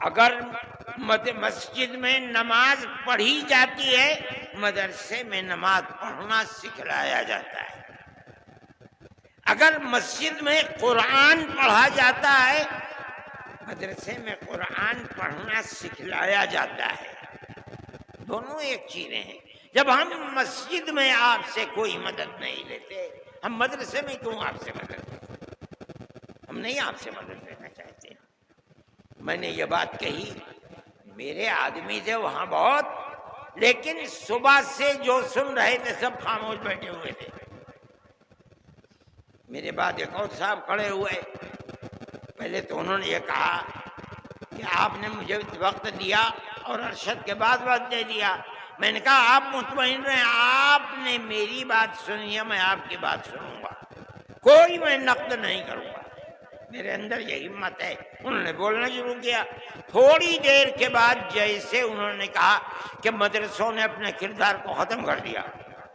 اگر مسجد میں نماز پڑھی جاتی ہے، مدرسے میں نماز پڑھنا سکھلایا جاتا ہے۔ اگر مسجد میں قرآن پڑھا جاتا ہے، مدرسے میں قرآن پڑھنا سکھلایا جاتا ہے۔ دونوں ایک چیزیں ہیں۔ جب ہم مسجد میں آپ سے کوئی مدد نہیں لیتے، ہم مدرسے میں کیوں آپ سے مدد لیتے؟ ہم نہیں آپ سے مدد لینا چاہتے۔ میں نے یہ بات کہی، میرے آدمی تھے وہاں بہت، لیکن صبح سے جو سن رہے تھے سب خاموش بیٹھے ہوئے تھے۔ میرے بعد ایک اور صاحب کھڑے ہوئے، پہلے تو انہوں نے یہ کہا کہ آپ نے مجھے وقت دیا اور ارشد کے بعد وقت دے دیا۔ میں نے کہا آپ مطمئن رہیں، آپ نے میری بات سنی ہے، میں آپ کی بات سنوں گا، کوئی میں نقد نہیں کروں گا۔ میرے اندر یہ ہمت ہے۔ انہوں نے بولنا شروع کیا۔ تھوڑی دیر کے بعد جیسے انہوں نے کہا کہ مدرسوں نے اپنے کردار کو ختم کر دیا،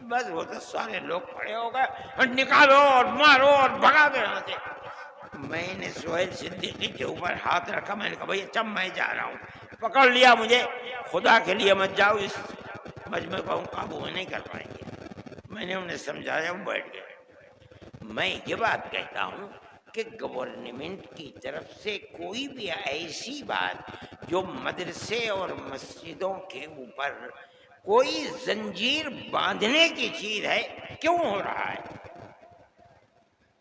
بس وہ تو سارے لوگ کھڑے ہو گئے اور نکالو اور مارو اور بھگا دو یہاں سے۔ میں نے سہیل صدیقی کے اوپر ہاتھ رکھا، میں نے کہا بھائی اچھا میں جا رہا ہوں۔ پکڑ لیا مجھے، خدا کے لیے مت جاؤ، اس مجمع کو ہم قابو میں نہیں کر پائیں گے۔ میں نے انہیں سمجھایا، وہ بیٹھ گئے۔ میں یہ بات کہتا ہوں کہ گورنمنٹ کی طرف سے کوئی بھی ایسی بات جو مدرسے اور مسجدوں کے اوپر کوئی زنجیر باندھنے کی چیز ہے، کیوں ہو رہا ہے؟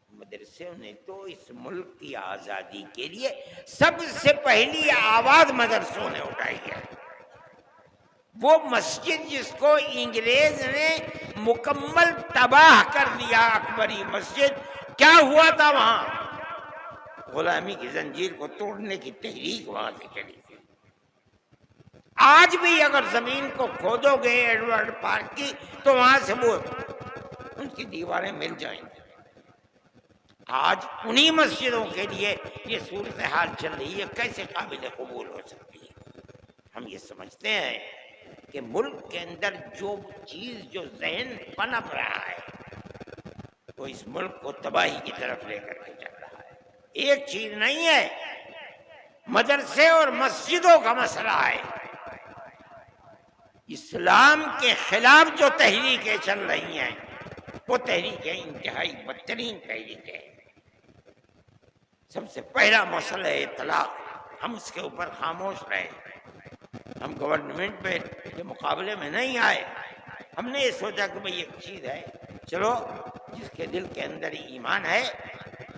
مدرسے نے تو اس ملک کی آزادی کے لیے سب سے پہلی آواز مدرسوں نے اٹھائی ہے۔ وہ مسجد جس کو انگریز نے مکمل تباہ کر دیا، اکبری مسجد، کیا ہوا تھا وہاں؟ غلامی کی زنجیر کو توڑنے کی تحریک وہاں سے چلی تھی۔ آج بھی اگر زمین کو کھودو گے ایڈورڈ پارک کی تو وہاں سے وہ ان کی دیواریں مل جائیں گی۔ آج انہی مسجدوں کے لیے یہ صورتحال چل رہی ہے، کیسے قابل قبول ہو سکتی ہے؟ ہم یہ سمجھتے ہیں کہ ملک کے اندر جو چیز، جو ذہن پنپ رہا ہے، وہ اس ملک کو تباہی کی طرف لے کر کے چل رہا ہے۔ ایک چیز نہیں ہے، مدرسے اور مسجدوں کا مسئلہ ہے۔ اسلام کے خلاف جو تحریکیں چل رہی ہیں، وہ تحریکیں انتہائی بدترین تحریکیں ہیں۔ سب سے پہلا مسئلہ ہے طلاق، ہم اس کے اوپر خاموش رہے۔ ہم گورنمنٹ کے مقابلے میں نہیں آئے۔ ہم نے یہ سوچا کہ بھئی ایک چیز ہے، چلو جس کے دل کے اندر ایمان ہے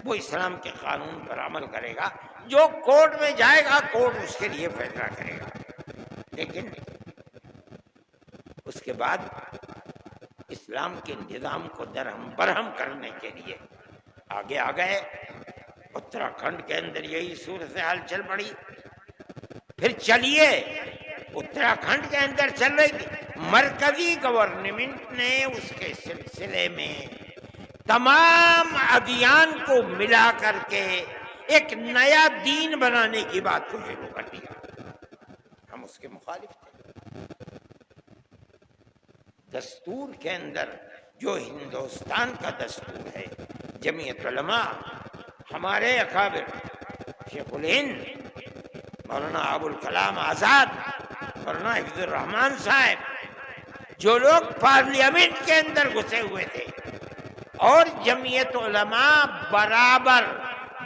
وہ اسلام کے قانون پر عمل کرے گا، جو کورٹ میں جائے گا کورٹ اس کے لیے فیصلہ کرے گا۔ لیکن اس کے بعد اسلام کے نظام کو درہم برہم کرنے کے لیے آگے آ گئے۔ اتراکھنڈ کے اندر یہی صورتحال چل پڑی۔ پھر چلیے اتراکھنڈ کے اندر چل رہی تھی، مرکزی گورنمنٹ نے اس کے سلسلے میں تمام ادیان کو ملا کر کے ایک نیا دین بنانے کی بات کو شروع کر دیا۔ ہم اس کے مخالف تھے۔ دستور کے اندر جو ہندوستان کا دستور ہے، جمعیت علماء، ہمارے اکابر شیخ الہند مولانا ابوالکلام آزاد، مولانا حفظ الرحمان صاحب، جو لوگ پارلیمنٹ کے اندر گھسے ہوئے تھے، اور جمعیت علماء برابر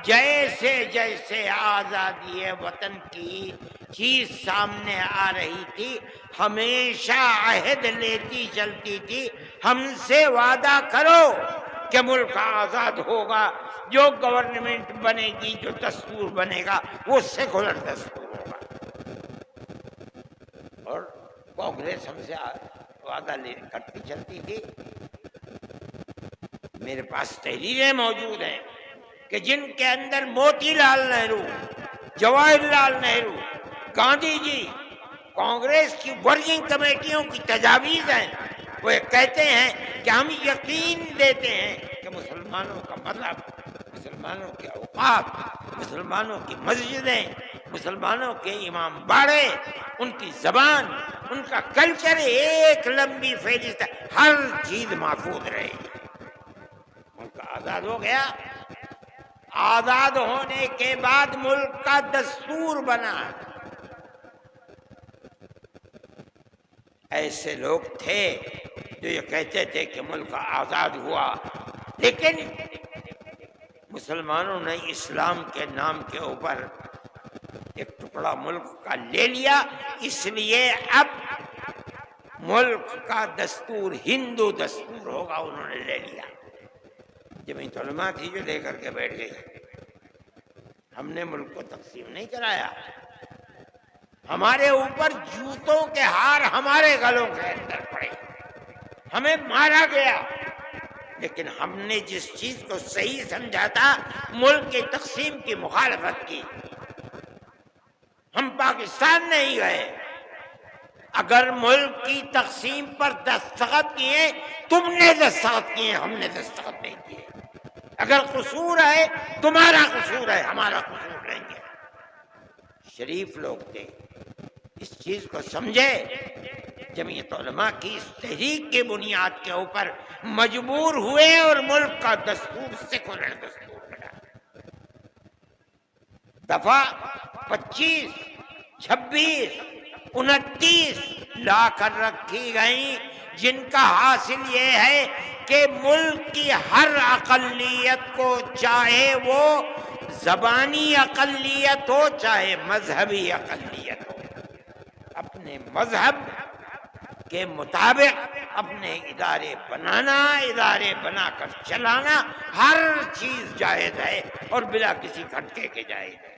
جیسے جیسے آزادی وطن کی چیز سامنے آ رہی تھی، ہمیشہ عہد لیتی چلتی تھی، ہم سے وعدہ کرو کہ ملک آزاد ہوگا، جو گورنمنٹ بنے گی، جو دستور بنے گا وہ سیکولر دستور ہوگا۔ اور کانگریس ہم سے وعدہ کرتی چلتی تھی۔ میرے پاس تحریریں موجود ہیں کہ جن کے اندر موتی لال نہرو، جواہر لال نہرو، گاندھی جی، کانگریس کی ورکنگ کمیٹیوں کی تجاویز ہیں۔ وہ کہتے ہیں کہ ہم یقین دیتے ہیں کہ مسلمانوں کا مذہب، مسلمانوں کے اوقاف، مسلمانوں کی مسجدیں، مسلمانوں کے امام باڑے، ان کی زبان، ان کا کلچر، ایک لمبی فہرست، ہر چیز محفوظ رہے گی۔ ملک آزاد ہو گیا۔ آزاد ہونے کے بعد ملک کا دستور بنا، ایسے لوگ تھے جو یہ کہتے تھے کہ ملک آزاد ہوا، لیکن مسلمانوں نے اسلام کے نام کے اوپر ایک ٹکڑا ملک کا لے لیا، اس لیے اب ملک کا دستور ہندو دستور ہوگا، انہوں نے لے لیا۔ جمعیت علماء تھی جو لے کر کے بیٹھ گئی۔ ہم نے ملک کو تقسیم نہیں کرایا، ہمارے اوپر جوتوں کے ہار ہمارے گلوں کے اندر پڑے، ہمیں مارا گیا، لیکن ہم نے جس چیز کو صحیح سمجھا تھا ملک کی تقسیم کی مخالفت کی۔ ہم پاکستان نہیں گئے، اگر ملک کی تقسیم پر دستخط کیے تم نے دستخط کیے، ہم نے دستخط نہیں کیے۔ اگر قصور ہے تمہارا قصور ہے، ہمارا قصور نہیں ہے۔ شریف لوگ تھے، اس چیز کو سمجھے، جمعیت علماء کی اس تحریک کی بنیاد کے اوپر مجبور ہوئے اور ملک کا دستور سیکولر دستور بنا۔ دفعہ 25، 26، 29 لا کر رکھی گئیں، جن کا حاصل یہ ہے کہ ملک کی ہر اقلیت کو، چاہے وہ زبانی اقلیت ہو چاہے مذہبی اقلیت ہو، اپنے مذہب کے مطابق اپنے ادارے بنانا، ادارے بنا کر چلانا، ہر چیز جائز ہے اور بلا کسی کھٹکے کے جائز ہے۔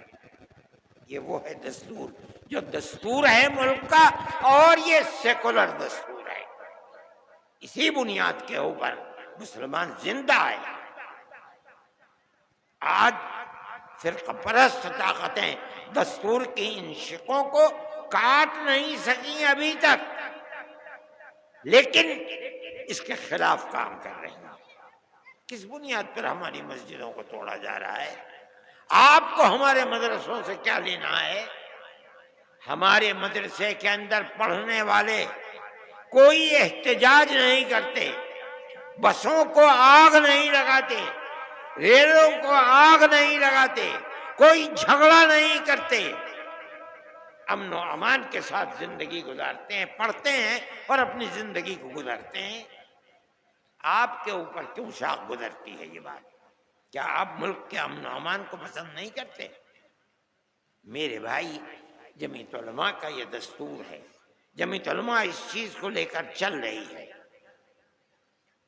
یہ وہ ہے دستور جو دستور ہے ملک کا، اور یہ سیکولر دستور ہے۔ اسی بنیاد کے اوپر مسلمان زندہ ہے۔ آج فرقہ پرست طاقتیں دستور کی ان شقوں کو کاٹ نہیں سکیں ابھی تک، لیکن اس کے خلاف کام کر رہے ہیں۔ کس بنیاد پر ہماری مسجدوں کو توڑا جا رہا ہے؟ آپ کو ہمارے مدرسوں سے کیا لینا ہے؟ ہمارے مدرسے کے اندر پڑھنے والے کوئی احتجاج نہیں کرتے، بسوں کو آگ نہیں لگاتے، ریلوں کو آگ نہیں لگاتے، کوئی جھگڑا نہیں کرتے، امن و امان کے ساتھ زندگی گزارتے ہیں، پڑھتے ہیں اور اپنی زندگی کو گزارتے ہیں۔ آپ کے اوپر کیوں شاخ گزرتی ہے یہ بات؟ کیا آپ ملک کے امن و امان کو پسند نہیں کرتے؟ میرے بھائی، جمعیت علماء کا یہ دستور ہے، جمعیت علماء اس چیز کو لے کر چل رہی ہے۔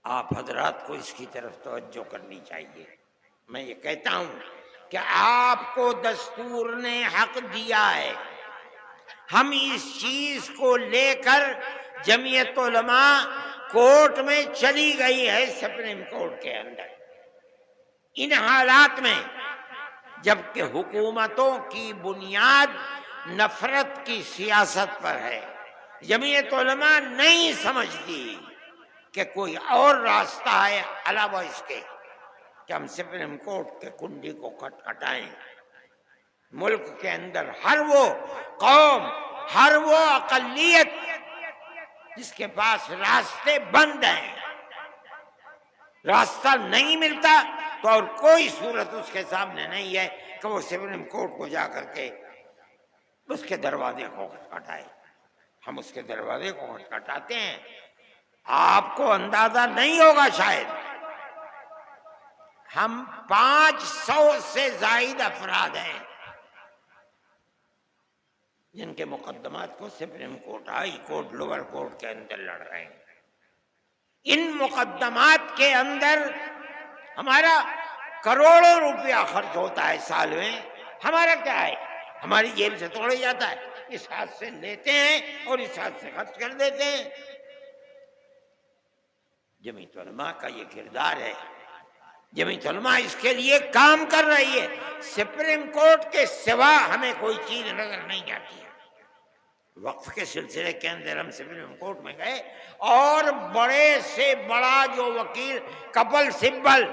آپ حضرات کو اس کی طرف توجہ کرنی چاہیے۔ میں یہ کہتا ہوں کہ آپ کو دستور نے حق دیا ہے، ہم اس چیز کو لے کر جمعیت علماء کورٹ میں چلی گئی ہے، سپریم کورٹ کے اندر، ان حالات میں جبکہ حکومتوں کی بنیاد نفرت کی سیاست پر ہے۔ جمعیت علماء نہیں سمجھتی کہ کوئی اور راستہ ہے علاوہ اس کے کہ ہم سپریم کورٹ کے کنڈی کو کھٹکھٹائیں۔ ملک کے اندر ہر وہ قوم، ہر وہ اقلیت جس کے پاس راستے بند ہیں، راستہ نہیں ملتا، تو اور کوئی صورت اس کے سامنے نہیں ہے کہ وہ سپریم کورٹ کو جا کر کے اس کے دروازے کو کھٹکھٹائے۔ ہم اس کے دروازے کو کھٹکھٹاتے ہیں۔ آپ کو اندازہ نہیں ہوگا شاید، ہم 500 سے زائد افراد ہیں جن کے مقدمات کو supreme court, high court, lower court کے اندر لڑ رہے ہیں۔ ان مقدمات کے اندر ہمارا کروڑوں روپیہ خرچ ہوتا ہے سال میں، ہمارا کیا ہے؟ ہماری جیب سے توڑا جاتا ہے، اس ہاتھ سے لیتے ہیں اور اس ہاتھ سے خرچ کر دیتے ہیں۔ جمعیت علماء کا یہ کردار ہے، جمعیت علماء اس کے لیے کام کر رہی ہے۔ سپریم کورٹ کے سوا ہمیں کوئی چیز نظر نہیں آتی ہے۔ وقف کے سلسلے کے اندر ہم سپریم کورٹ میں گئے، اور بڑے سے بڑا جو وکیل کپل سبل،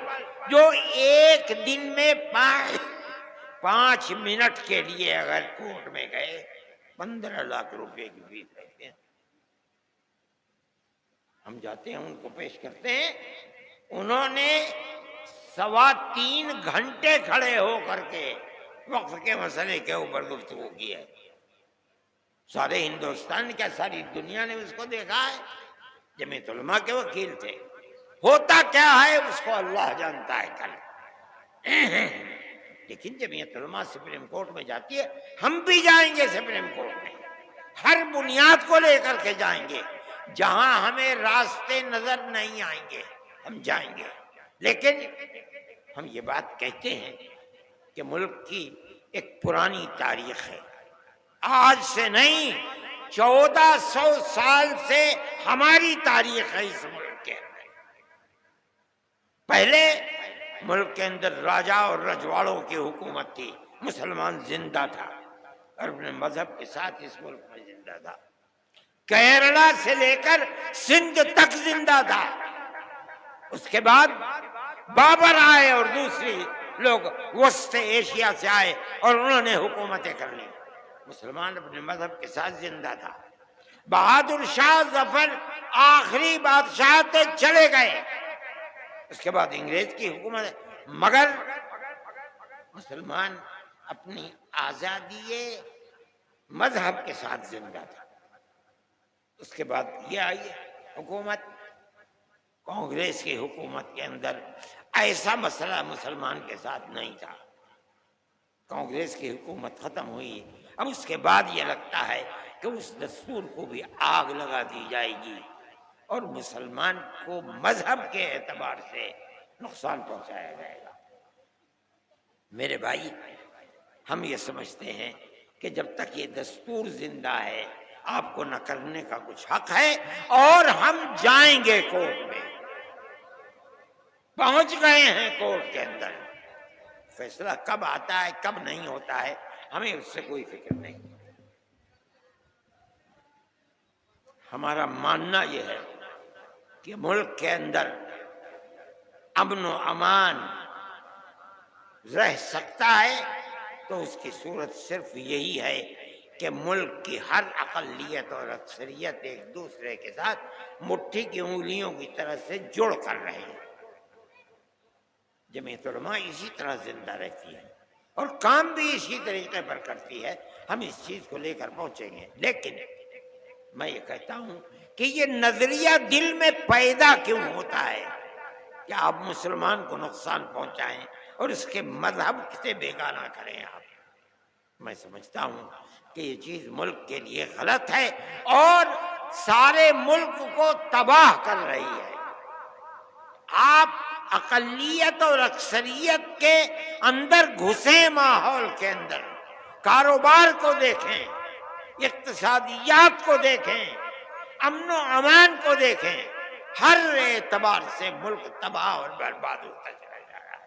جو ایک دن میں 5 منٹ کے لیے اگر کورٹ میں گئے 15 لاکھ روپے کی فیس لیتے ہیں۔ ہم جاتے ہیں، ان کو پیش کرتے ہیں، انہوں نے 3.25 گھنٹے کھڑے ہو کر کے وقف کے مسئلے کے اوپر گفتگو کی ہے۔ سارے ہندوستان کیا ساری دنیا نے اس کو دیکھا ہے؟ جمعیت علماء کے وکیل تھے. ہوتا کیا ہے اس کو اللہ جانتا ہے کل. لیکن جمعیت علماء سپریم کورٹ میں جاتی ہے، ہم بھی جائیں گے سپریم کورٹ میں، ہر بنیاد کو لے کر کے جائیں گے. جہاں ہمیں راستے نظر نہیں آئیں گے ہم جائیں گے. لیکن ہم یہ بات کہتے ہیں کہ ملک کی ایک پرانی تاریخ ہے، آج سے نہیں، 1400 سال سے ہماری تاریخ ہے اس ملک کے اندر. پہلے ملک کے اندر راجا اور رجواڑوں کی حکومت تھی، مسلمان زندہ تھا اور اپنے مذہب کے ساتھ اس ملک میں زندہ تھا. کیرلا سے لے کر سندھ تک زندہ تھا. اس کے بعد بابر آئے اور دوسری لوگ وسط ایشیا سے آئے اور انہوں نے حکومتیں کر لی. مسلمان اپنے مذہب کے ساتھ زندہ تھا. بہادر شاہ ظفر آخری بادشاہ تھے، چلے گئے. اس کے بعد انگریز کی حکومت، مگر مسلمان اپنی آزادی مذہب کے ساتھ زندہ تھا. اس کے بعد یہ آئی حکومت، کانگریس کی حکومت کے اندر ایسا مسئلہ مسلمان کے ساتھ نہیں تھا. کانگریس کی حکومت ختم ہوئی، اب اس کے بعد یہ لگتا ہے کہ اس دستور کو بھی آگ لگا دی جائے گی اور مسلمان کو مذہب کے اعتبار سے نقصان پہنچایا جائے گا. میرے بھائی، ہم یہ سمجھتے ہیں کہ جب تک یہ دستور زندہ ہے آپ کو نہ کرنے کا کچھ حق ہے، اور ہم جائیں گے کورٹ میں. پہنچ گئے ہیں کورٹ کے اندر. فیصلہ کب آتا ہے کب نہیں ہوتا ہے ہمیں اس سے کوئی فکر نہیں. ہمارا ماننا یہ ہے کہ ملک کے اندر امن و امان رہ سکتا ہے تو اس کی صورت صرف یہی ہے کہ ملک کی ہر اقلیت اور اکثریت ایک دوسرے کے ساتھ مٹھی کی انگلیوں کی طرح سے جڑ کر رہے ہیں. جمعیت علماء اسی طرح زندہ رہتی ہے اور کام بھی اسی طریقے پر کرتی ہے. ہم اس چیز کو لے کر پہنچیں گے. لیکن میں یہ کہتا ہوں کہ یہ نظریہ دل میں پیدا کیوں ہوتا ہے کہ آپ مسلمان کو نقصان پہنچائیں اور اس کے مذہب سے بیگانہ کریں آپ. میں سمجھتا ہوں کہ یہ چیز ملک کے لیے غلط ہے اور سارے ملک کو تباہ کر رہی ہے. آپ اقلیت اور اکثریت کے اندر گھسیں، ماحول کے اندر کاروبار کو دیکھیں، اقتصادیات کو دیکھیں، امن و امان کو دیکھیں، ہر اعتبار سے ملک تباہ اور برباد ہوتا چلا جا رہا ہے.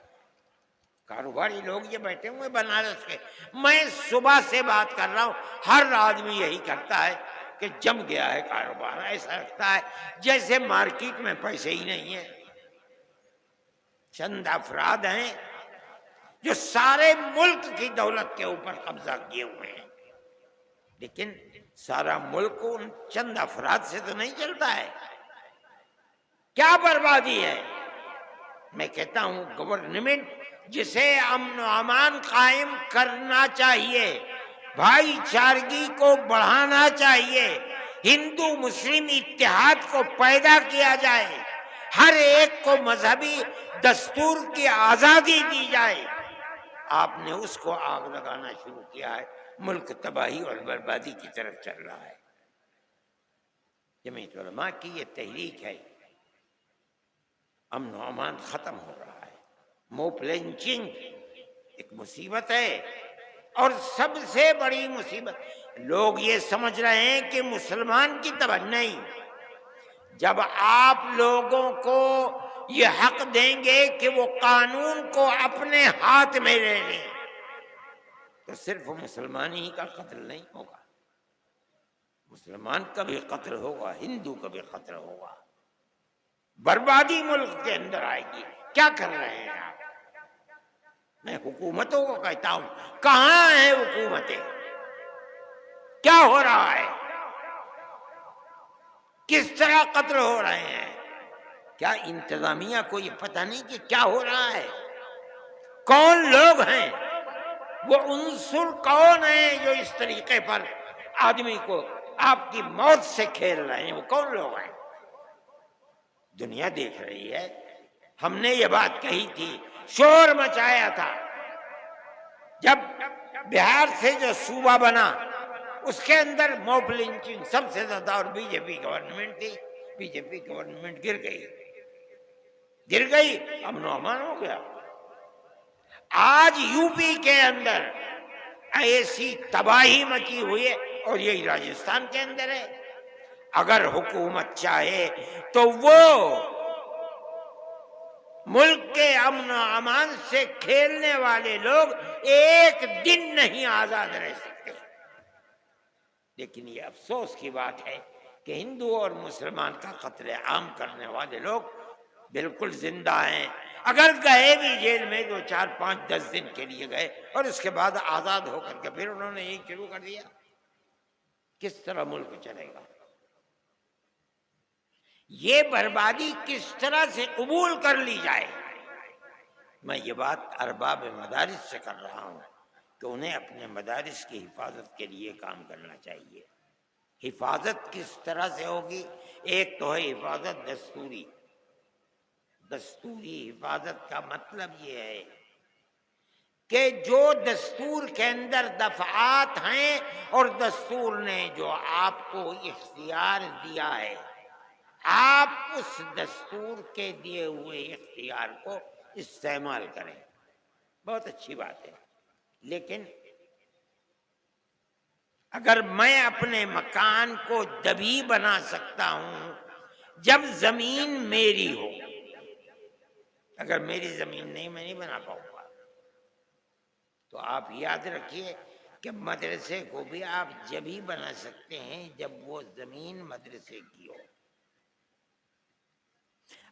کاروباری لوگ یہ بیٹھے ہوئے بنارس کے، میں صبح سے بات کر رہا ہوں، ہر آدمی یہی کرتا ہے کہ جم گیا ہے کاروبار. ایسا لگتا ہے جیسے مارکیٹ میں پیسے ہی نہیں ہیں. چند افراد ہیں جو سارے ملک کی دولت کے اوپر قبضہ کیے ہوئے ہیں، لیکن سارا ملک ان چند افراد سے تو نہیں چلتا ہے. کیا بربادی ہے. میں کہتا ہوں گورنمنٹ جسے امن و امان قائم کرنا چاہیے، بھائی چارگی کو بڑھانا چاہیے، ہندو مسلم اتحاد کو پیدا کیا جائے، ہر ایک کو مذہبی دستور کی آزادی دی جائے. آپ نے اس کو آگ لگانا شروع کیا ہے. ملک تباہی اور بربادی کی طرف چل رہا ہے. جمعیت علماء کی یہ تحریک ہے. امن و امان ختم ہو رہا ہے. موب لنچنگ ایک مصیبت ہے اور سب سے بڑی مصیبت لوگ یہ سمجھ رہے ہیں کہ مسلمان کی تباہ نہیں. جب آپ لوگوں کو یہ حق دیں گے کہ وہ قانون کو اپنے ہاتھ میں لے لیں تو صرف مسلمان ہی کا قتل نہیں ہوگا، مسلمان کا بھی قتل ہوگا، ہندو کا بھی قتل ہوگا. بربادی ملک کے اندر آئے گی. کیا کر رہے ہیں آپ؟ میں حکومتوں کو کہتا ہوں، کہاں ہیں حکومتیں؟ کیا ہو رہا ہے؟ کس طرح قتل ہو رہے ہیں؟ کیا انتظامیہ کو یہ پتہ نہیں کہ کیا ہو رہا ہے؟ کون لوگ ہیں وہ عنصر، کون ہیں جو اس طریقے پر آدمی کو آپ کی موت سے کھیل رہے ہیں، وہ کون لوگ ہیں؟ دنیا دیکھ رہی ہے۔ ہم نے یہ بات کہی تھی، شور مچایا تھا جب بہار سے جو صوبہ بنا اس کے اندر موب لنچنگ سب سے زیادہ، اور بی جے پی گورنمنٹ تھی، بی جے پی گورنمنٹ گر گئی، امن و امان ہو گیا۔ آج یو پی کے اندر ایسی تباہی مچی ہوئی ہے، اور یہی راجستھان کے اندر ہے۔ اگر حکومت چاہے تو وہ ملک کے امن و امان سے کھیلنے والے لوگ ایک دن نہیں آزاد رہ سکتے۔ لیکن یہ افسوس کی بات ہے کہ ہندو اور مسلمان کا قتل عام کرنے والے لوگ بالکل زندہ ہیں، اگر گئے بھی جیل میں 2 4 5 10 دن کے لیے گئے، اور اس کے بعد آزاد ہو کر کے پھر انہوں نے یہی شروع کر دیا۔ کس طرح ملک چلے گا؟ یہ بربادی کس طرح سے قبول کر لی جائے؟ میں یہ بات ارباب مدارس سے کر رہا ہوں کہ انہیں اپنے مدارس کی حفاظت کے لیے کام کرنا چاہیے۔ حفاظت کس طرح سے ہوگی؟ ایک تو ہے حفاظت دستوری۔ دستوری حفاظت کا مطلب یہ ہے کہ جو دستور کے اندر دفعات ہیں اور دستور نے جو آپ کو اختیار دیا ہے، آپ اس دستور کے دیے ہوئے اختیار کو استعمال کریں، بہت اچھی بات ہے۔ لیکن اگر میں اپنے مکان کو دبی بنا سکتا ہوں جب زمین میری ہو، اگر میری زمین نہیں، میں نہیں بنا پاؤں گا، تو آپ یاد رکھیے کہ مدرسے کو بھی آپ جب ہی بنا سکتے ہیں جب وہ زمین مدرسے کی ہو۔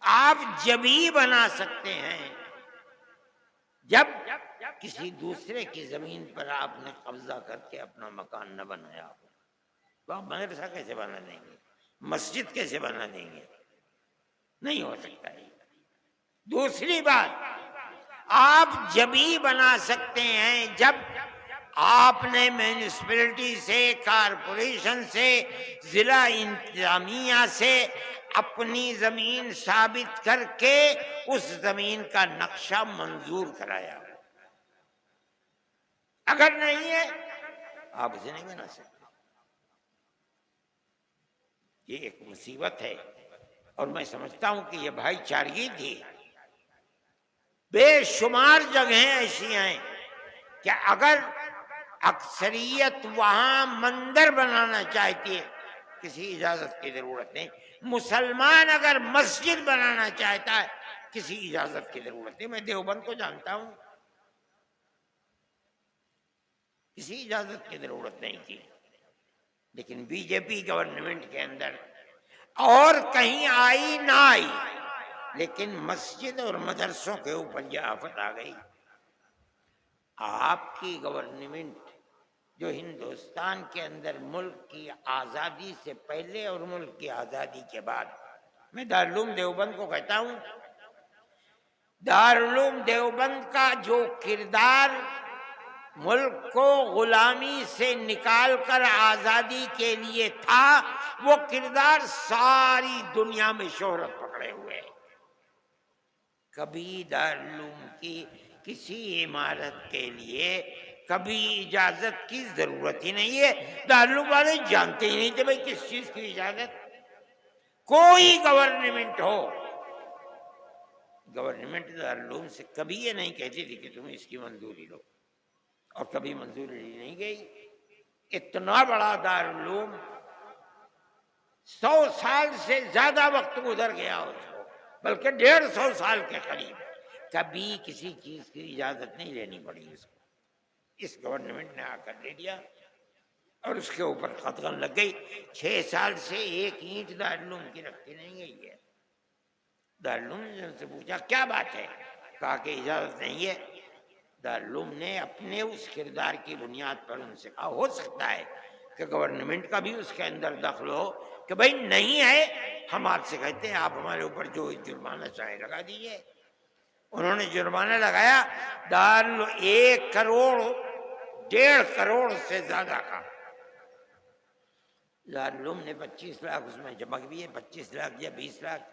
آپ جب ہی بنا سکتے ہیں جب کسی دوسرے کی زمین پر آپ نے قبضہ کر کے اپنا مکان نہ بنایا ہو، تو آپ مدرسہ کیسے بنا دیں گے؟ مسجد کیسے بنا دیں گے؟ نہیں ہو سکتا ہے۔ دوسری بات، آپ جب ہی بنا سکتے ہیں جب آپ نے میونسپلٹی سے، کارپوریشن سے، ضلع انتظامیہ سے اپنی زمین ثابت کر کے اس زمین کا نقشہ منظور کرایا۔ اگر نہیں ہے آپ اسے نہیں بنا سکتے۔ یہ ایک مصیبت ہے، اور میں سمجھتا ہوں کہ یہ بھائی چارگی تھی۔ بے شمار جگہیں ایسی ہیں کہ اگر اکثریت وہاں مندر بنانا چاہتی ہے، کسی اجازت کی ضرورت نہیں۔ مسلمان اگر مسجد بنانا چاہتا ہے، کسی اجازت کی ضرورت نہیں۔ میں دیوبند کو جانتا ہوں، کسی اجازت کی ضرورت نہیں تھی۔ لیکن بی جے پی گورنمنٹ کے اندر اور کہیں آئی نہ آئی، لیکن مسجد اور مدرسوں کے اوپر یہ آفت آ گئی۔ آپ کی گورنمنٹ جو ہندوستان کے اندر ملک کی آزادی سے پہلے اور ملک کی آزادی کے بعد، میں دارالعلوم دیوبند کو کہتا ہوں، دارالعلوم دیوبند کا جو کردار ملک کو غلامی سے نکال کر آزادی کے لیے تھا، وہ کردار ساری دنیا میں شہرت پکڑے ہوئے ہے۔ کبھی دارالعلوم کی کسی عمارت کے لیے کبھی اجازت کی ضرورت ہی نہیں ہے۔ دارالعلوم والے جانتے ہی نہیں تھے بھائی کس چیز کی اجازت۔ کوئی گورنمنٹ ہو، گورنمنٹ دارالعلوم سے کبھی یہ نہیں کہتی تھی کہ تم اس کی منظوری لو، اور کبھی منظوری لی نہیں گئی۔ اتنا بڑا دارالعلوم 100 سال سے زیادہ وقت گزر گیا اس کو، بلکہ 150 سال کے قریب، کبھی کسی چیز کی اجازت نہیں لینی پڑی اس کو۔ اس گورنمنٹ نے آ کر دے دیا، اور اس کے اوپر قدغن لگ گئی۔ 6 سال سے ایک اینٹ دارالعلوم کی رکھتی نہیں گئی ہے۔ دارالعلوم نے ان سے پوچھا کیا بات ہے، کہا کہ اجازت نہیں ہے۔ دارالعلوم نے اپنے اس کردار کی بنیاد پر ان سے کہا، ہو سکتا ہے کہ گورنمنٹ کا بھی اس کے اندر دخل ہو کہ بھائی نہیں ہے، ہم آپ سے کہتے ہیں آپ ہمارے اوپر جو جرمانہ چاہے لگا دیجیے۔ انہوں نے جرمانہ لگایا 1 کروڑ 1.5 کروڑ سے زیادہ کا۔ دارالعلوم نے 25 لاکھ اس میں جمع کیے، 25 لاکھ یا 20 لاکھ،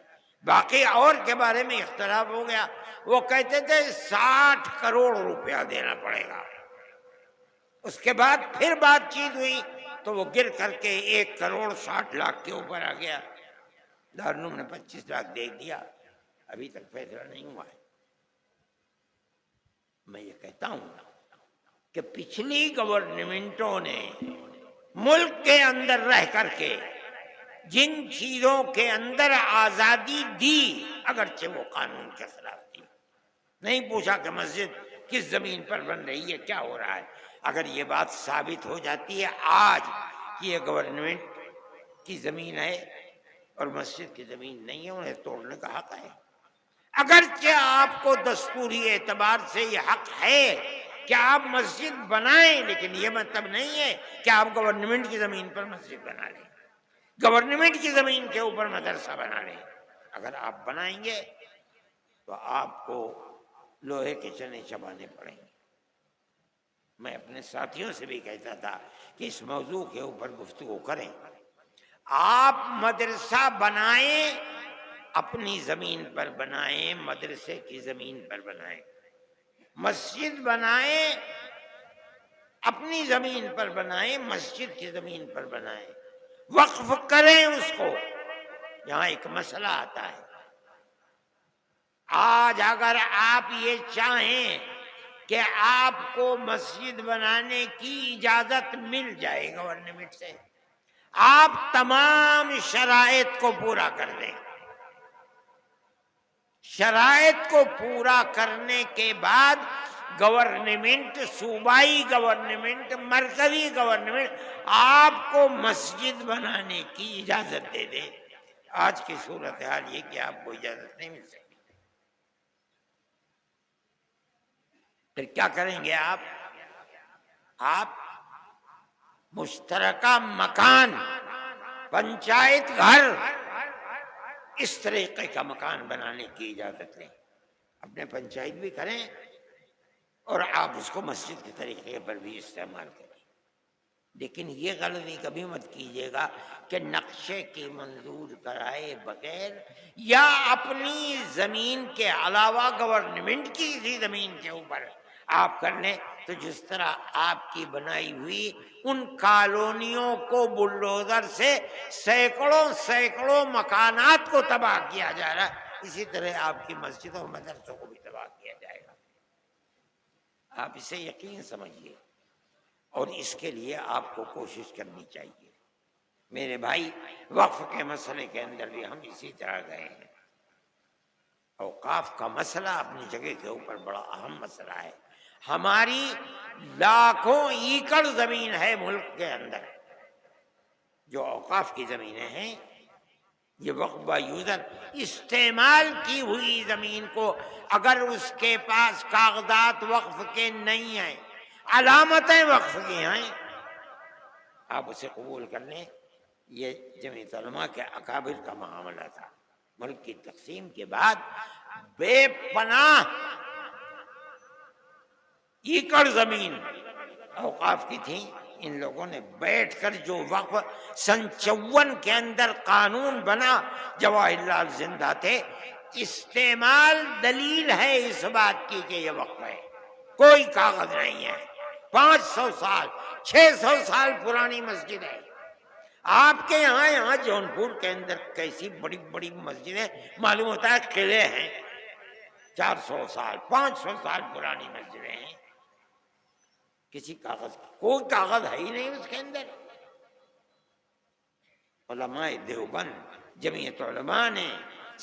باقی اور کے بارے میں اختلاف ہو گیا۔ وہ کہتے تھے 60 کروڑ روپیہ دینا پڑے گا۔ اس کے بعد پھر بات چیت ہوئی تو وہ گر کر کے 1 کروڑ 60 لاکھ کے اوپر آ گیا۔ دارالعلوم نے 25 لاکھ دے دیا، ابھی تک فیصلہ نہیں ہوا ہے۔ میں یہ کہتا ہوں کہ پچھلی گورنمنٹوں نے ملک کے اندر رہ کر کے جن چیزوں کے اندر آزادی دی، اگرچہ وہ قانون کے خلاف تھی، نہیں پوچھا کہ مسجد کس زمین پر بن رہی ہے، کیا ہو رہا ہے۔ اگر یہ بات ثابت ہو جاتی ہے آج کہ یہ گورنمنٹ کی زمین ہے اور مسجد کی زمین نہیں ہے، انہیں توڑنے کا حق ہے۔ اگرچہ آپ کو دستوری اعتبار سے یہ حق ہے کہ آپ مسجد بنائیں، لیکن یہ مطلب نہیں ہے کہ آپ گورنمنٹ کی زمین پر مسجد بنا لیں، گورنمنٹ کی زمین کے اوپر مدرسہ بنا لیں۔ اگر آپ بنائیں گے تو آپ کو لوہے کے چنے چبانے پڑیں گے۔ میں اپنے ساتھیوں سے بھی کہتا تھا کہ اس موضوع کے اوپر گفتگو کریں۔ آپ مدرسہ بنائیں، اپنی زمین پر بنائیں، مدرسے کی زمین پر بنائیں، مسجد بنائیں، اپنی زمین پر بنائیں، مسجد کی زمین پر بنائیں، وقف کریں اس کو۔ یہاں ایک مسئلہ آتا ہے، آج اگر آپ یہ چاہیں کہ آپ کو مسجد بنانے کی اجازت مل جائے گورنمنٹ سے، آپ تمام شرائط کو پورا کر دیں۔ شرائط کو پورا کرنے کے بعد گورنمنٹ، صوبائی گورنمنٹ، مرکزی گورنمنٹ آپ کو مسجد بنانے کی اجازت دے دے۔ آج کی صورتحال یہ کہ آپ کو اجازت نہیں مل سکتی۔ پھر کیا کریں گے آپ مشترکہ مکان، پنچایت گھر، اس طریقے کا مکان بنانے کی اجازت لیں، اپنے پنچایت بھی کریں اور آپ اس کو مسجد کے طریقے پر بھی استعمال کریں۔ لیکن یہ غلطی کبھی مت کیجیے گا کہ نقشے کی منظور کرائے بغیر یا اپنی زمین کے علاوہ گورنمنٹ کی کسی زمین کے اوپر آپ کر لیں، تو جس طرح آپ کی بنائی ہوئی ان کالونیوں کو بلڈوزر سے سینکڑوں مکانات کو تباہ کیا جا رہا ہے، اسی طرح آپ کی مسجد اور مدرسوں کو بھی تباہ کیا جائے گا۔ آپ اسے یقین سمجھیے، اور اس کے لیے آپ کو کوشش کرنی چاہیے۔ میرے بھائی، وقف کے مسئلے کے اندر بھی ہم اسی طرح گئے ہیں۔ اوقاف کا مسئلہ اپنی جگہ کے اوپر بڑا اہم مسئلہ ہے۔ ہماری لاکھوں ایکڑ زمین ہے ملک کے اندر، جو اوقاف کی زمینیں ہیں، یہ وقف یوزر استعمال کی ہوئی زمین کو اگر اس کے پاس کاغذات وقف کے نہیں ہیں، علامتیں وقف کی ہیں، آپ اسے قبول کر لیں۔ یہ جمعیت علماء کے اکابر کا معاملہ تھا۔ ملک کی تقسیم کے بعد بے پناہ ایکڑ زمین اوقاف کی تھی، ان لوگوں نے بیٹھ کر جو وقف سن 54 کے اندر قانون بنا، جواہر لال زندہ تھے، استعمال دلیل ہے اس بات کی کہ یہ وقف ہے، کوئی کاغذ نہیں ہے۔ 500 سال 600 سال پرانی مسجد ہے۔ آپ کے یہاں جونپور کے اندر کیسی بڑی بڑی مسجدیں، معلوم ہوتا ہے قلعے ہیں، 400 سال 500 سال پرانی مسجدیں ہیں، کسی کاغذ کوئی کاغذ ہے ہی نہیں اس کے اندر۔ علماء دیوبند جمعیت علماء نے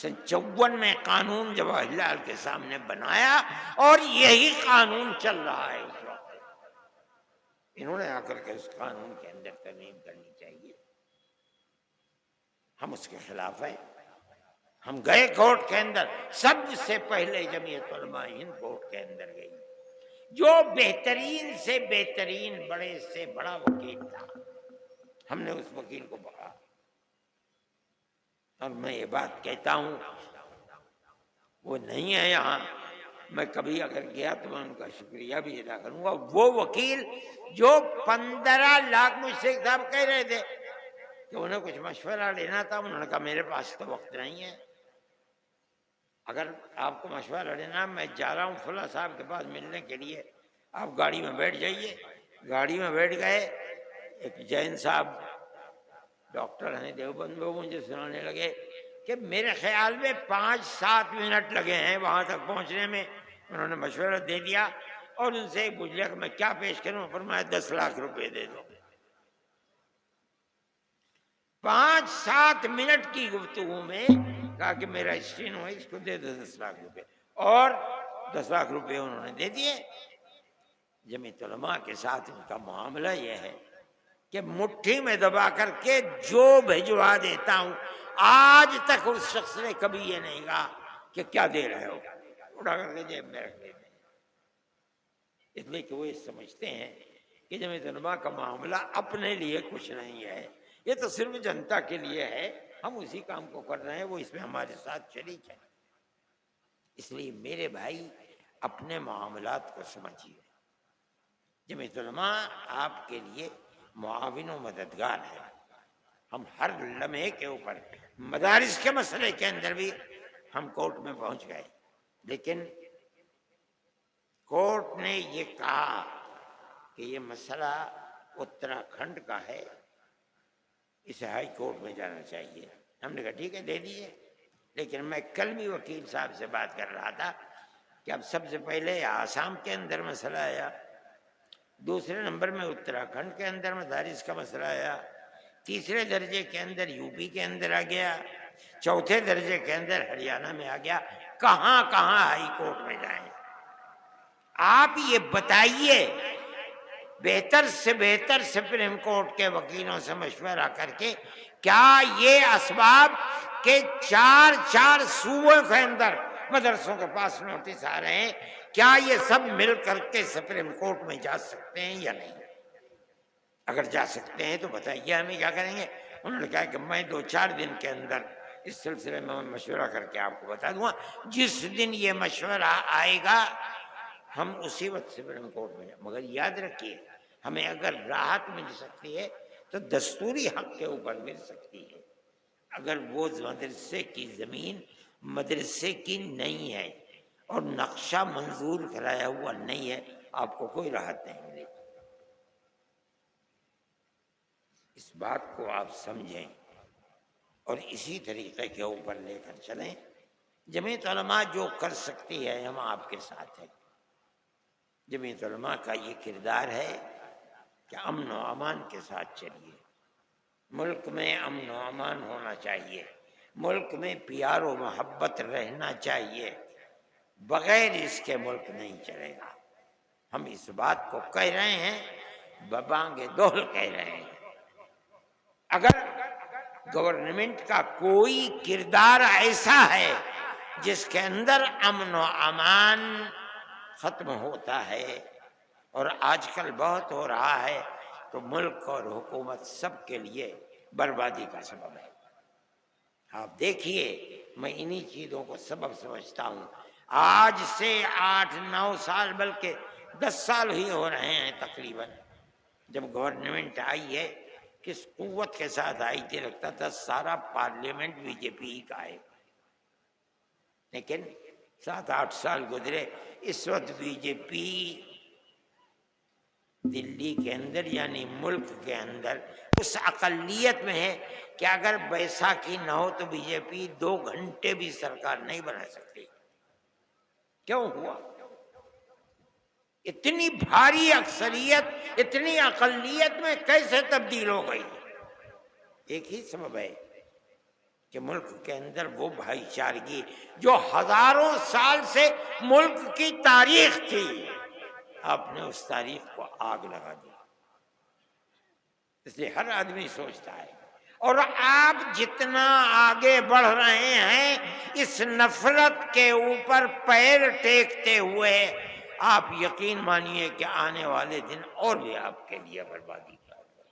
سن 54 میں قانون جواہر لال کے سامنے بنایا اور یہی قانون چل رہا ہے اس وقت۔ انہوں نے آ کر کے اس قانون کے اندر ترمیم کرنی چاہیے۔ ہم اس کے خلاف ہیں۔ ہم گئے کورٹ کے اندر، سب سے پہلے جمعیت علماء ہند کورٹ کے اندر گئی، جو بہترین سے بہترین بڑے سے بڑا وکیل تھا، ہم نے اس وکیل کو پکڑا۔ اور میں یہ بات کہتا ہوں، وہ نہیں ہے یہاں، میں کبھی اگر گیا تو میں ان کا شکریہ بھی ادا کروں گا۔ وہ وکیل جو 15 لاکھ، مجھ سے صاحب کہہ رہے تھے کہ انہیں کچھ مشورہ لینا تھا. انہوں نے کہا میرے پاس تو وقت نہیں ہے، اگر آپ کو مشورہ لینا میں جا رہا ہوں فلاں صاحب کے پاس ملنے کے لیے، آپ گاڑی میں بیٹھ جائیے. گاڑی میں بیٹھ گئے. ایک جین صاحب ڈاکٹر ہیں دیوبند، وہ مجھے سنانے لگے کہ میرے خیال میں 5-7 منٹ لگے ہیں وہاں تک پہنچنے میں. انہوں نے مشورہ دے دیا اور ان سے پوچھ لیا کہ میں کیا پیش کروں. فرمایا 10 لاکھ روپے دے دو. 5-7 منٹ کی گفتگو میں کہا کہ میرا اسٹینو ہے، اس کو دے دو 10 لاکھ روپے، اور 10 لاکھ روپے انہوں نے دے دیے. جمعیت علماء کے ساتھ ان کا معاملہ یہ ہے کہ مٹھی میں دبا کر کے جو بھجوا دیتا ہوں، آج تک اس شخص نے کبھی یہ نہیں کہا کہ کیا دے رہے ہو، اٹھا کر کے جیب میں رکھ دیتے ہیں. اس لیے کہ وہ یہ سمجھتے ہیں کہ جمعیت علماء کا معاملہ اپنے لیے کچھ نہیں ہے، یہ تو صرف جنتا کے لیے ہے، ہم اسی کام کو کر رہے ہیں، وہ اس میں ہمارے ساتھ شریک ہے. اس لیے میرے بھائی اپنے معاملات کو سمجھیے. جمعیت علماء آپ کے لیے معاون و مددگار ہے. ہم ہر لمحے کے اوپر مدارس کے مسئلے کے اندر بھی ہم کورٹ میں پہنچ گئے، لیکن کورٹ نے یہ کہا کہ یہ مسئلہ اتراکھنڈ کا ہے، اسے ہائی کورٹ میں جانا چاہیے. ہم نے کہا ٹھیک ہے دے دیجیے. لیکن میں کل بھی وکیل صاحب سے بات کر رہا تھا کہ اب سب سے پہلے آسام کے اندر مسئلہ آیا، دوسرے نمبر میں اتراکھنڈ کے اندر مدارس کا مسئلہ آیا، تیسرے درجے کے اندر یو پی کے اندر آ گیا، چوتھے درجے کے اندر ہریانہ میں آ گیا. کہاں کہاں ہائی کورٹ میں جائیں؟ آپ یہ بتائیے. بہتر سے بہتر سپریم کورٹ کے وکیلوں سے مشورہ کر کے کیا یہ اسباب کہ 4 صوبوں کے اندر مدرسوں کے پاس نوٹس آ رہے ہیں، کیا یہ سب مل کر کے سپریم کورٹ میں جا سکتے ہیں یا نہیں؟ اگر جا سکتے ہیں تو بتائیے ہمیں کیا کریں گے. انہوں نے کہا کہ میں 2-4 دن کے اندر اس سلسلے میں مشورہ کر کے آپ کو بتا دوں گا. جس دن یہ مشورہ آئے گا ہم اسی وقت سپریم کورٹ میں جائیں. مگر یاد رکھیے ہمیں اگر راحت مل سکتی ہے تو دستوری حق کے اوپر مل سکتی ہے. اگر وہ مدرسے کی زمین مدرسے کی نہیں ہے اور نقشہ منظور کرایا ہوا نہیں ہے، آپ کو کوئی راحت نہیں ملے گی. اس بات کو آپ سمجھیں اور اسی طریقے کے اوپر لے کر چلیں. جمعیت علماء جو کر سکتی ہے ہم آپ کے ساتھ ہیں. جمعیت علماء کا یہ کردار ہے کہ امن و امان کے ساتھ چلیے. ملک میں امن و امان ہونا چاہیے، ملک میں پیار و محبت رہنا چاہیے. بغیر اس کے ملک نہیں چلے گا. ہم اس بات کو کہہ رہے ہیں، ببانگ دہل کہہ رہے ہیں. اگر گورنمنٹ کا کوئی کردار ایسا ہے جس کے اندر امن و امان ختم ہوتا ہے، اور آج کل بہت ہو رہا ہے، تو ملک اور حکومت سب کے لیے بربادی کا سبب ہے. آپ دیکھیے میں انہی چیزوں کو سبب سمجھتا ہوں. آج سے 8-9 سال بلکہ 10 سال ہی ہو رہے ہیں تقریباً جب گورنمنٹ آئی ہے. کس قوت کے ساتھ آئی تھی، لگتا تھا سارا پارلیمنٹ بی جے پی کا ہے. لیکن 7-8 سال گزرے، اس وقت بی جے پی دلی کے اندر یعنی ملک کے اندر اس اقلیت میں ہے کہ اگر بیساکھی نہ ہو تو بی جے پی 2 گھنٹے بھی سرکار نہیں بنا سکتی. کیوں ہوا؟ اتنی بھاری اکثریت اتنی اقلیت میں کیسے تبدیل ہو گئی؟ ایک ہی سبب ہے کہ ملک کے اندر وہ بھائی چارگی جو ہزاروں سال سے ملک کی تاریخ تھی، آپ نے اس تاریخ کو آگ لگا دی. اس لیے ہر آدمی سوچتا ہے، اور آپ جتنا آگے بڑھ رہے ہیں اس نفرت کے اوپر پیر ٹیکتے ہوئے، آپ یقین مانیے کہ آنے والے دن اور بھی آپ کے لیے بربادی کا ہے.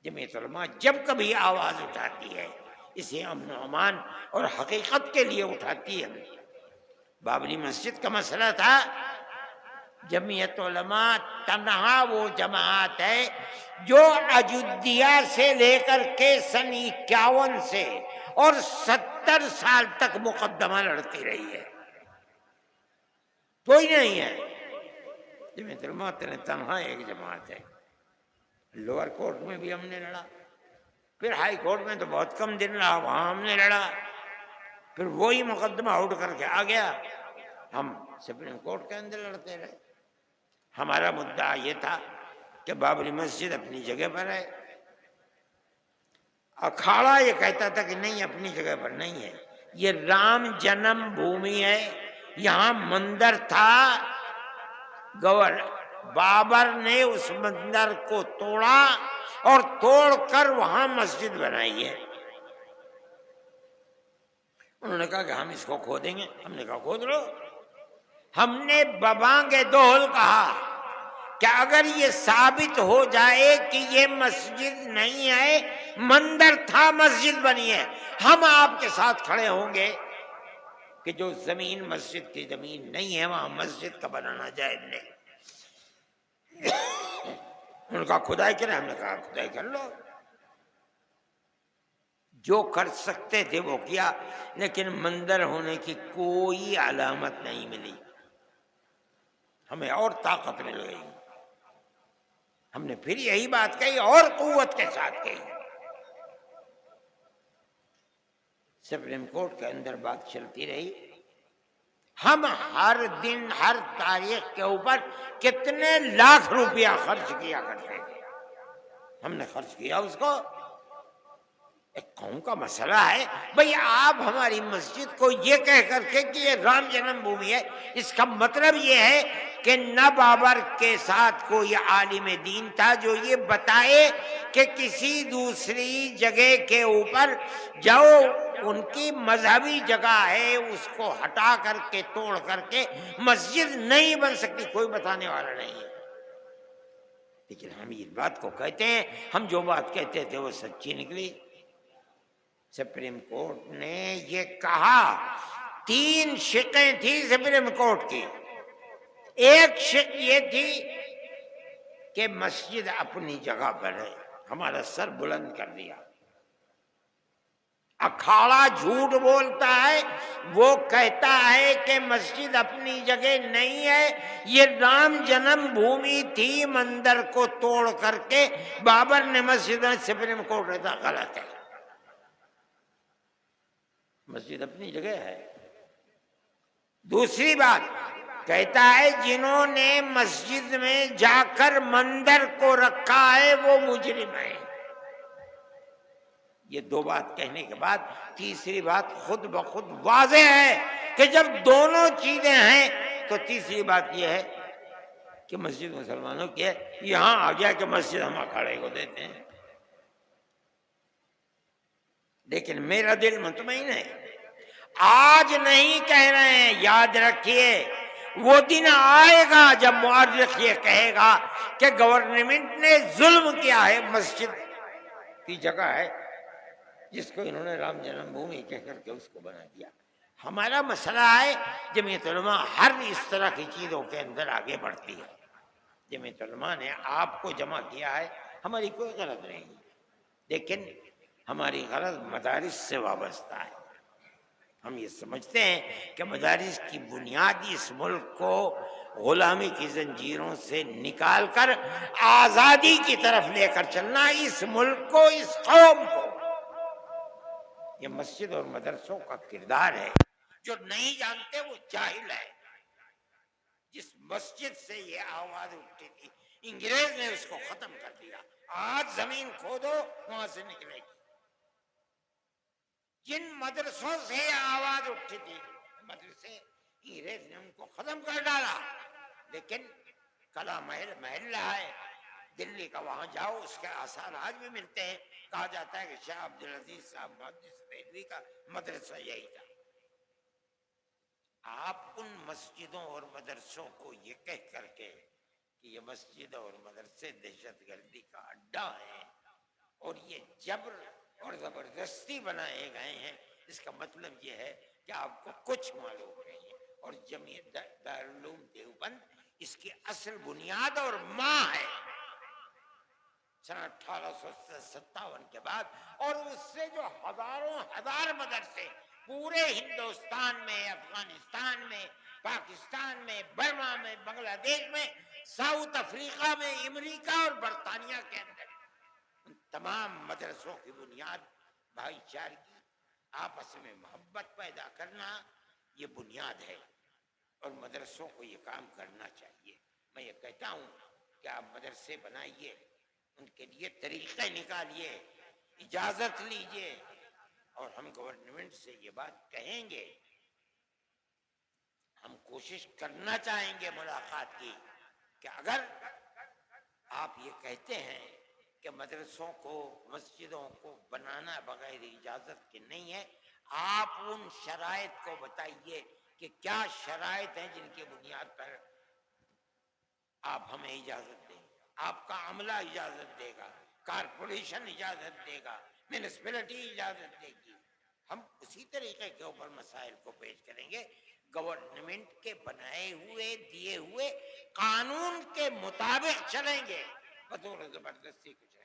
جمعیت علماء جب کبھی آواز اٹھاتی ہے اسے امن و امان اور حقیقت کے لیے اٹھاتی ہے. بابری مسجد کا مسئلہ تھا، جمعیت علماء تنہا وہ جماعت ہے جو اجودھیا سے لے کر کے سن 51 سے اور 70 سال تک مقدمہ لڑتی رہی ہے، کوئی نہیں ہے۔ جمعیت علماء تنہا ایک جماعت ہے۔ لوور کورٹ میں بھی ہم نے لڑا، پھر ہائی کورٹ میں تو بہت کم دن رہا، وہاں ہم نے لڑا، پھر وہی مقدمہ آؤٹ کر کے آ گیا، ہم سپریم کورٹ کے اندر لڑتے رہے۔ ہمارا مدعا یہ تھا کہ بابری مسجد اپنی جگہ پر ہے، اکھاڑا یہ کہتا تھا کہ نہیں اپنی جگہ پر نہیں ہے، یہ رام جنم بھومی ہے، یہاں مندر تھا، بابر نے اس مندر کو توڑا اور توڑ کر وہاں مسجد بنائی ہے۔ انہوں نے کہا کہ ہم اس کو کھودیں گے، ہم نے کہا کھود لو۔ ہم نے ببانگ دہل کہا کہ اگر یہ ثابت ہو جائے کہ یہ مسجد نہیں ہے، مندر تھا، مسجد بنی ہے، ہم آپ کے ساتھ کھڑے ہوں گے کہ جو زمین مسجد کی زمین نہیں ہے وہاں مسجد کا بنانا جائز نہیں۔ انہوں نے کہا کھدائی کریں، ہم نے کہا کھدائی کر لو۔ جو کر سکتے تھے وہ کیا، لیکن مندر ہونے کی کوئی علامت نہیں ملی۔ ہمیں اور طاقت مل گئی، ہم نے پھر یہی بات کہی اور قوت کے ساتھ کہی۔ سپریم کورٹ کے اندر بات چلتی رہی، ہم ہر دن ہر تاریخ کے اوپر کتنے لاکھ روپیہ خرچ کیا کرتے تھے، ہم نے خرچ کیا اس کو۔ ایک قوم کا مسئلہ ہے بھئی، آپ ہماری مسجد کو یہ کہہ کر کے کہ یہ رام جنم بھومی ہے، اس کا مطلب یہ ہے کہ نہ بابر کے ساتھ کوئی عالم دین تھا جو یہ بتائے کہ کسی دوسری جگہ کے اوپر جو ان کی مذہبی جگہ ہے اس کو ہٹا کر کے توڑ کر کے مسجد نہیں بن سکتی، کوئی بتانے والا نہیں ہے۔ لیکن ہم اس بات کو کہتے ہیں، ہم جو بات کہتے تھے وہ سچی نکلی۔ سپریم کورٹ نے یہ کہا، 3 شقیں تھی سپریم کورٹ کی۔ ایک شق یہ تھی کہ مسجد اپنی جگہ پر ہے، ہمارا سر بلند کر دیا۔ اکھاڑا جھوٹ بولتا ہے، وہ کہتا ہے کہ مسجد اپنی جگہ نہیں ہے، یہ رام جنم بھومی تھی، مندر کو توڑ کر کے بابر نے مسجد، سپریم کورٹ نے کہا غلط ہے، مسجد اپنی جگہ ہے۔ دوسری بات کہتا ہے جنہوں نے مسجد میں جا کر مندر کو رکھا ہے وہ مجرم ہیں۔ یہ 2 بات کہنے کے بعد تیسری بات خود بخود واضح ہے کہ جب دونوں چیزیں ہیں تو تیسری بات یہ ہے کہ مسجد مسلمانوں کی ہے، یہاں آ گیا کہ مسجد ہم اکھاڑے کو دیتے ہیں۔ لیکن میرا دل مطمئن ہے، آج نہیں کہہ رہے ہیں، یاد رکھیے وہ دن آئے گا جب مورخ یہ کہے گا کہ گورنمنٹ نے ظلم کیا ہے، مسجد کی جگہ ہے جس کو انہوں نے رام جنم بھومی کہہ کر کے اس کو بنا دیا۔ ہمارا مسئلہ ہے جمعیت علماء ہر اس طرح کی چیزوں کے اندر آگے بڑھتی ہے۔ جمعیت علماء نے آپ کو جمع کیا ہے، ہماری کوئی غرض نہیں، لیکن ہماری غرض مدارس سے وابستہ ہے۔ ہم یہ سمجھتے ہیں کہ مدارس کی بنیاد اس ملک کو غلامی کی زنجیروں سے نکال کر آزادی کی طرف لے کر چلنا، اس ملک کو، اس قوم کو۔ یہ مسجد اور مدرسوں کا کردار ہے، جو نہیں جانتے وہ جاہل ہے۔ جس مسجد سے یہ آواز اٹھتی تھی انگریز نے اس کو ختم کر دیا، آج زمین کھودو وہاں سے نکلے گی۔ جن مدرسوں سے آواز اٹھی تھی مدرسے، انگریز نے ان کو ختم کر ڈالا، لیکن کلا محل رہا ہے، دلی کا وہاں جاؤ اس کے آثار آج بھی ملتے ہیں۔ کہا جاتا ہے کہ شاہ عبدالعزیز صاحب محدث دہلوی کا مدرسہ یہی تھا۔ آپ ان مسجدوں اور مدرسوں کو یہ کہہ کر کے کہ یہ مسجد اور مدرسے دہشت گردی کا اڈا ہیں اور یہ جبر اور زبردستی بنائے گئے ہیں، اس کا مطلب یہ ہے کہ آپ کو کچھ معلوم نہیں ہے۔ اور جمعیت دارالعلوم دیوبند اس کی اصل بنیاد اور ماں ہے سن 1857 کے بعد، اور اس سے جو ہزاروں ہزار مدرسے پورے ہندوستان میں، افغانستان میں، پاکستان میں، برما میں، بنگلہ دیش میں، ساؤتھ افریقہ میں، امریکہ اور برطانیہ کے اندر، ان تمام مدرسوں کی بنیاد بھائی چارگی، آپس میں محبت پیدا کرنا، یہ بنیاد ہے، اور مدرسوں کو یہ کام کرنا چاہیے۔ میں یہ کہتا ہوں کہ آپ مدرسے بنائیے، ان کے لیے طریقے نکالیے، اجازت لیجئے، اور ہم گورنمنٹ سے یہ بات کہیں گے، ہم کوشش کرنا چاہیں گے ملاقات کی، کہ اگر آپ یہ کہتے ہیں کہ مدرسوں کو، مسجدوں کو بنانا بغیر اجازت کے نہیں ہے، آپ ان شرائط کو بتائیے کہ کیا شرائط ہیں جن کی بنیاد پر آپ ہمیں اجازت دیں، آپ کا عملہ اجازت دے گا، کارپوریشن اجازت دے گا، میونسپلٹی اجازت دے گی، ہم اسی طریقے کے اوپر مسائل کو پیش کریں گے، گورنمنٹ کے بنائے ہوئے دیے ہوئے قانون کے مطابق چلیں گے، بطور زبردستی کچھ نہیں۔